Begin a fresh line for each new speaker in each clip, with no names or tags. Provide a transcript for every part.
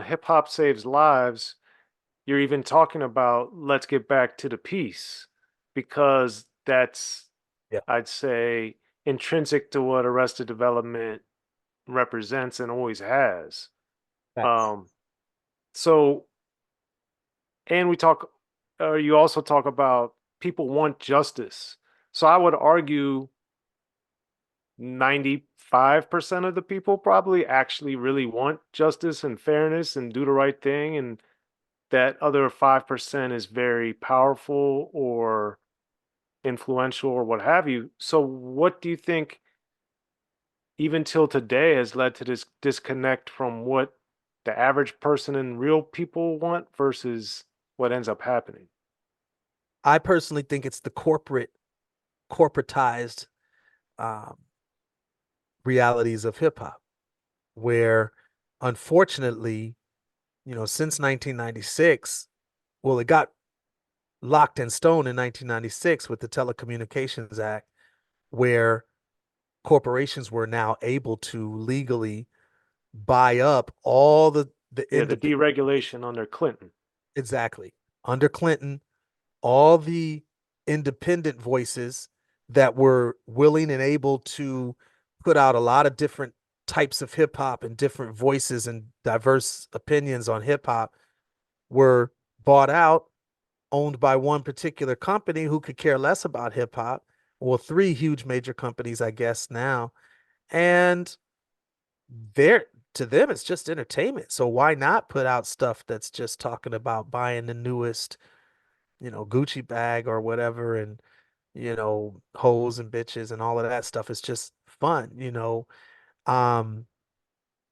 hip hop saves lives, you're even talking about let's get back to the peace because that's,
Yeah,
I'd say, intrinsic to what Arrested Development represents and always has.
facts.
Um, so, and we talk, you also talk about people want justice. So I would argue 95% of the people probably actually really want justice and fairness and do the right thing. And that other 5% is very powerful or influential or what have you. So, what do you think, even till today, has led to this disconnect from what the average person and real people want versus what ends up happening?
I personally think it's the corporatized um, realities of hip hop, where unfortunately, since 1996, well, it got locked in stone in 1996 with the Telecommunications Act, where corporations were now able to legally buy up all the
Yeah, the
independent.
deregulation under Clinton.
Exactly. Under Clinton, all the independent voices that were willing and able to put out a lot of different types of hip hop and different voices and diverse opinions on hip hop were bought out, owned by one particular company who could care less about hip hop. Well, three huge major companies, I guess, now. And they're to them, it's just entertainment. So why not put out stuff that's just talking about buying the newest, Gucci bag or whatever, and hoes and bitches and all of that stuff. It's just fun. Um,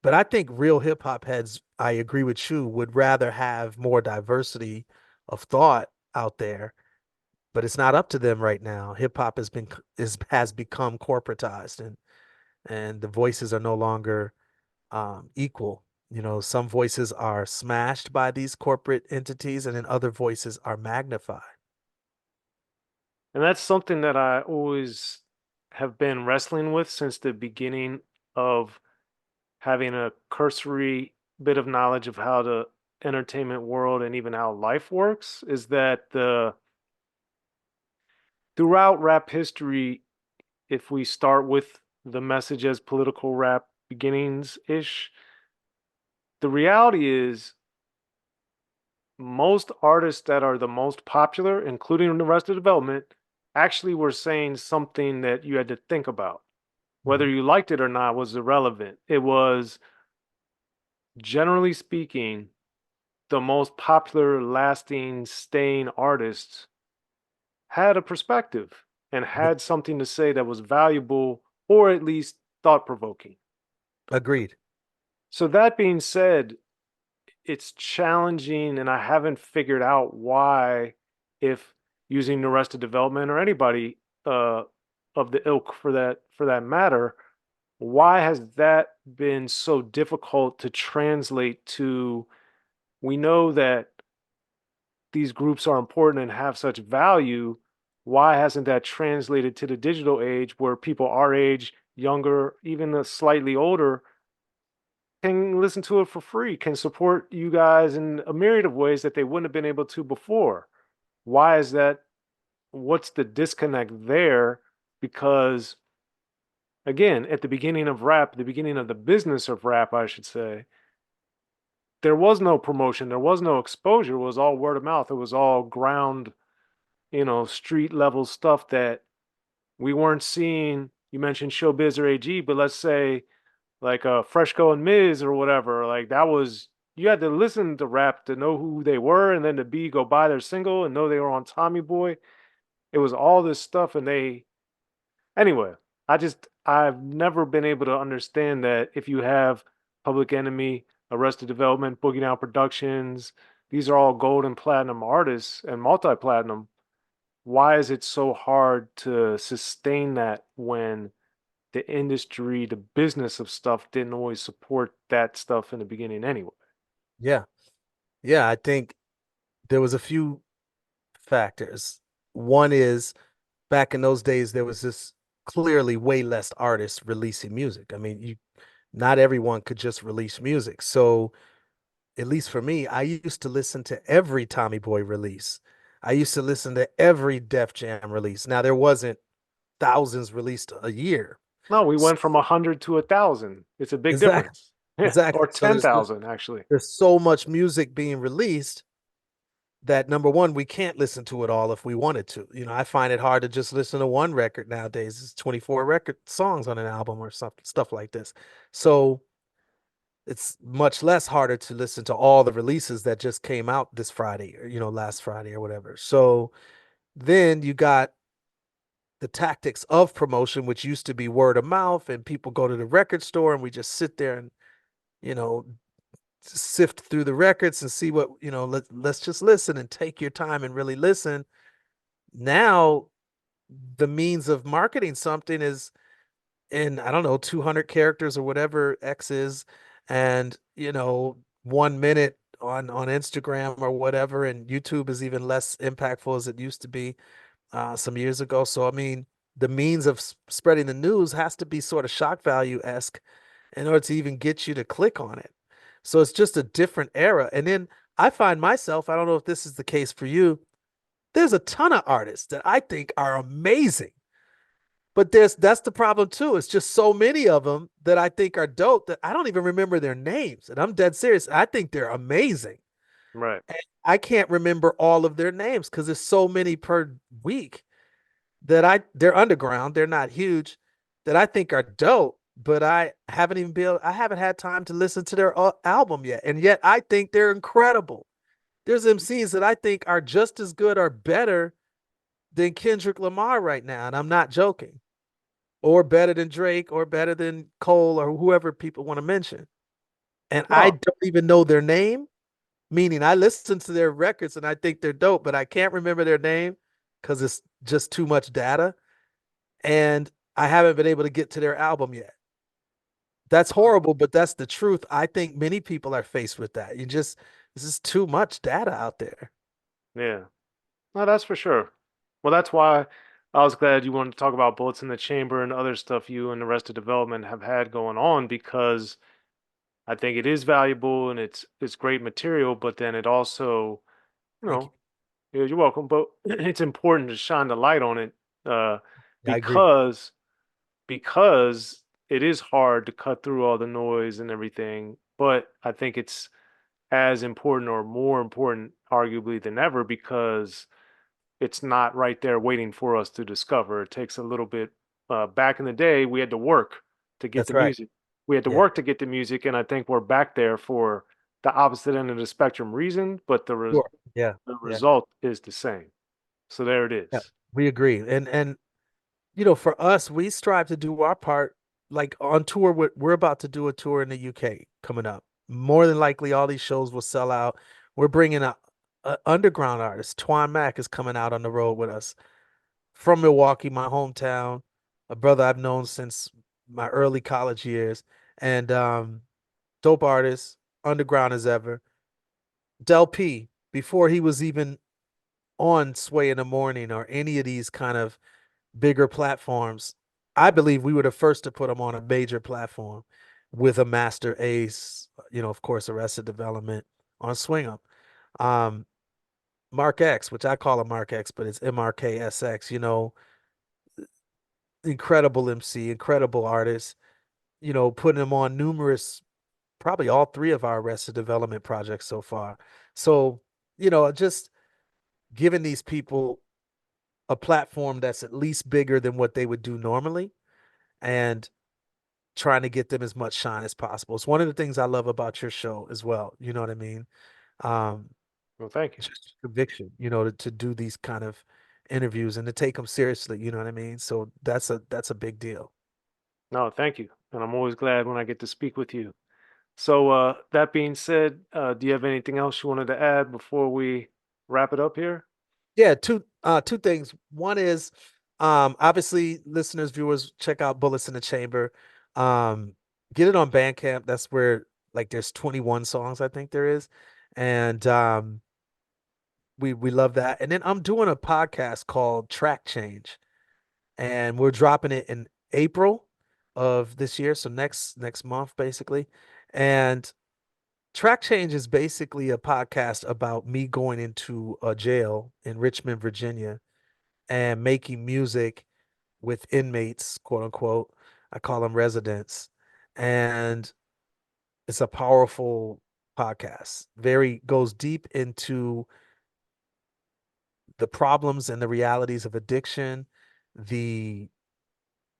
but I think real hip hop heads, I agree with you, would rather have more diversity of thought out there, but it's not up to them right now. Hip hop has become corporatized, and the voices are no longer equal. Some voices are smashed by these corporate entities, and then other voices are magnified.
And that's something that I always have been wrestling with since the beginning of having a cursory bit of knowledge of how the entertainment world and even how life works is that the throughout rap history, if we start with the message as political rap beginnings ish, the reality is most artists that are the most popular, including the rest of development, actually were saying something that you had to think about. Whether
Mhm.
you liked it or not was irrelevant. It was, generally speaking, the most popular, lasting, staying artists had a perspective and had something to say that was valuable or at least thought provoking.
Agreed.
So, that being said, it's challenging, and I haven't figured out why, if using Arrested Development or anybody uh, of the ilk for that matter, why has that been so difficult to translate to? We know that these groups are important and have such value. Why hasn't that translated to the digital age where people our age, younger, even slightly older, can listen to it for free, can support you guys in a myriad of ways that they wouldn't have been able to before? Why is that? What's the disconnect there? Because again, at the beginning of rap, the beginning of the business of rap, I should say, there was no promotion, there was no exposure, it was all word of mouth, it was all ground, street level stuff that we weren't seeing. You mentioned Showbiz or AG, but let's say like Freshco and Miz or whatever. Like that was, you had to listen to rap to know who they were, and then to B go buy their single and know they were on Tommy Boy. It was all this stuff, and they anyway. I've never been able to understand that if you have Public Enemy, Arrested Development, Boogie Down Productions, these are all gold and platinum artists and multi platinum. Why is it so hard to sustain that when the industry, the business of stuff didn't always support that stuff in the beginning anyway?
Yeah. Yeah, I think there was a few factors. One is back in those days there was this clearly way less artists releasing music. I mean, you not everyone could just release music. So at least for me, I used to listen to every Tommy Boy release. I used to listen to every Def Jam release. Now there wasn't thousands released a year.
No, we
S-
went from 100 to 1,000. It's a big
Exactly.
difference. Yeah, or
Exactly. So there's
10,000 actually.
there's so much music being released that number one, we can't listen to it all if we wanted to. I find it hard to just listen to one record nowadays. It's 24 record songs on an album or stuff like this. So it's much less harder to listen to all the releases that just came out this Friday or, last Friday or whatever. So then you got the tactics of promotion, which used to be word of mouth, and people go to the record store and we just sit there and, you know, sift through the records and see what, let's just listen and take your time and really listen. Now, the means of marketing something is in, I don't know, 200 characters or whatever X is, and 1 minute on Instagram or whatever, and YouTube is even less impactful as it used to be some years ago. So I mean, the means of spreading the news has to be sort of shock value esque in order to even get you to click on it. So it's just a different era. And then I find myself, I don't know if this is the case for you, there's a ton of artists that I think are amazing. But that's the problem too. It's just so many of them that I think are dope that I don't even remember their names. And I'm dead serious. I think they're amazing.
Right.
And I can't remember all of their names because there's so many per week that they're underground, they're not huge, that I think are dope, but I haven't had time to listen to their album yet. And yet I think they're incredible. There's MCs that I think are just as good or better than Kendrick Lamar right now, and I'm not joking. Or better than Drake or better than Cole or whoever people want to mention. And I
No,
don't even know their name, meaning I listen to their records and I think they're dope, but I can't remember their name because it's just too much data. And I haven't been able to get to their album yet. That's horrible, but that's the truth. I think many people are faced with that. This is too much data out there.
yeah. No, that's for sure. Well, that's why I was glad you wanted to talk about Bullets in the Chamber and other stuff you and the rest of development have had going on because I think it is valuable and it's great material, but then it also, you
Thank you.
know, yeah, you're welcome, but it's important to shine the light on it uh
I agree.
because because it is hard to cut through all the noise and everything, but I think it's as important or more important arguably than ever because it's not right there waiting for us to discover. It takes a little bit. Back in the day, we had to work to get
That's
the
right.
music. We had to
Yeah.
work to get the music, and I think we're back there for the opposite end of the spectrum reason, but
Sure. Yeah.
the
Yeah.
result is the same. So there it
Yeah.
is.
We agree. And for us, we strive to do our part. Like on tour, we're about to do a tour in the UK coming up. More than likely, all these shows will sell out. We're bringing a underground artist. Twan Mack is coming out on the road with us from Milwaukee, my hometown. A brother I've known since my early college years, and dope artist, underground as ever. Del P, before he was even on Sway in the Morning or any of these kind of bigger platforms, I believe we were the first to put them on a major platform with a master ace, of course, Arrested Development on Swing 'em. Um, Mark X, which I call him Mark X, but it's MRKSX, incredible MC, incredible artist, putting him on numerous, probably all three of our Arrested Development projects so far. So, just giving these people a platform that's at least bigger than what they would do normally and trying to get them as much shine as possible. It's one of the things I love about your show as well. You know what I mean? Um,
Well, thank you.
just conviction, to do these kind of interviews and to take them seriously. You know what I mean? So that's a big deal.
No, thank you. And I'm always glad when I get to speak with you. So, that being said, do you have anything else you wanted to add before we wrap it up here?
Yeah, two things. One is obviously listeners, viewers, check out Bullets in the Chamber. Um, get it on Bandcamp. That's where like there's 21 songs, I think there is. And we love that. And then I'm doing a podcast called Track Change, and we're dropping it in April of this year, so next month basically. And Track Change is basically a podcast about me going into a jail in Richmond, Virginia, and making music with inmates, quote unquote. I call them residents. And it's a powerful podcast. Very goes deep into the problems and the realities of addiction, the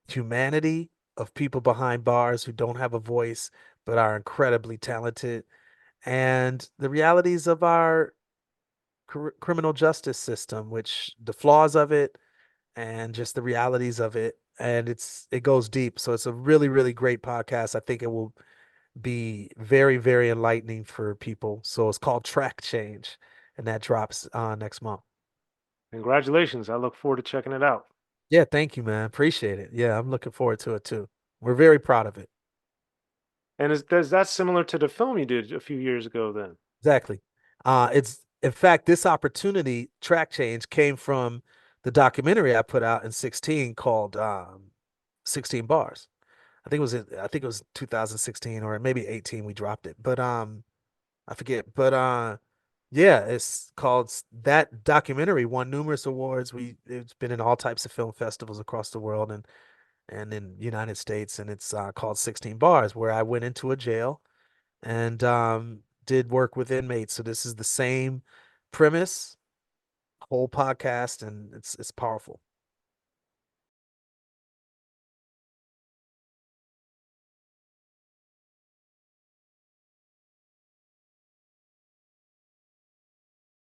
humanity of people behind bars who don't have a voice but are incredibly talented, and the realities of our criminal justice system, which the flaws of it and just the realities of it. And it goes deep. So it's a really, really great podcast. I think it will be very, very enlightening for people. So it's called Track Change, and that drops next month.
Congratulations. I look forward to checking it out.
Yeah, thank you, man. Appreciate it. Yeah, I'm looking forward to it too. We're very proud of it.
And is that similar to the film you did a few years ago then?
Exactly. It's in fact, this opportunity, Track Change, came from the documentary I put out in 16 called 16 Bars. I think it was 2016 or maybe 18 we dropped it. But I forget. But yeah, it's called that documentary won numerous awards. It's been in all types of film festivals across the world and in United States, and it's called 16 Bars, where I went into a jail and did work with inmates. So this is the same premise, whole podcast, and it's powerful.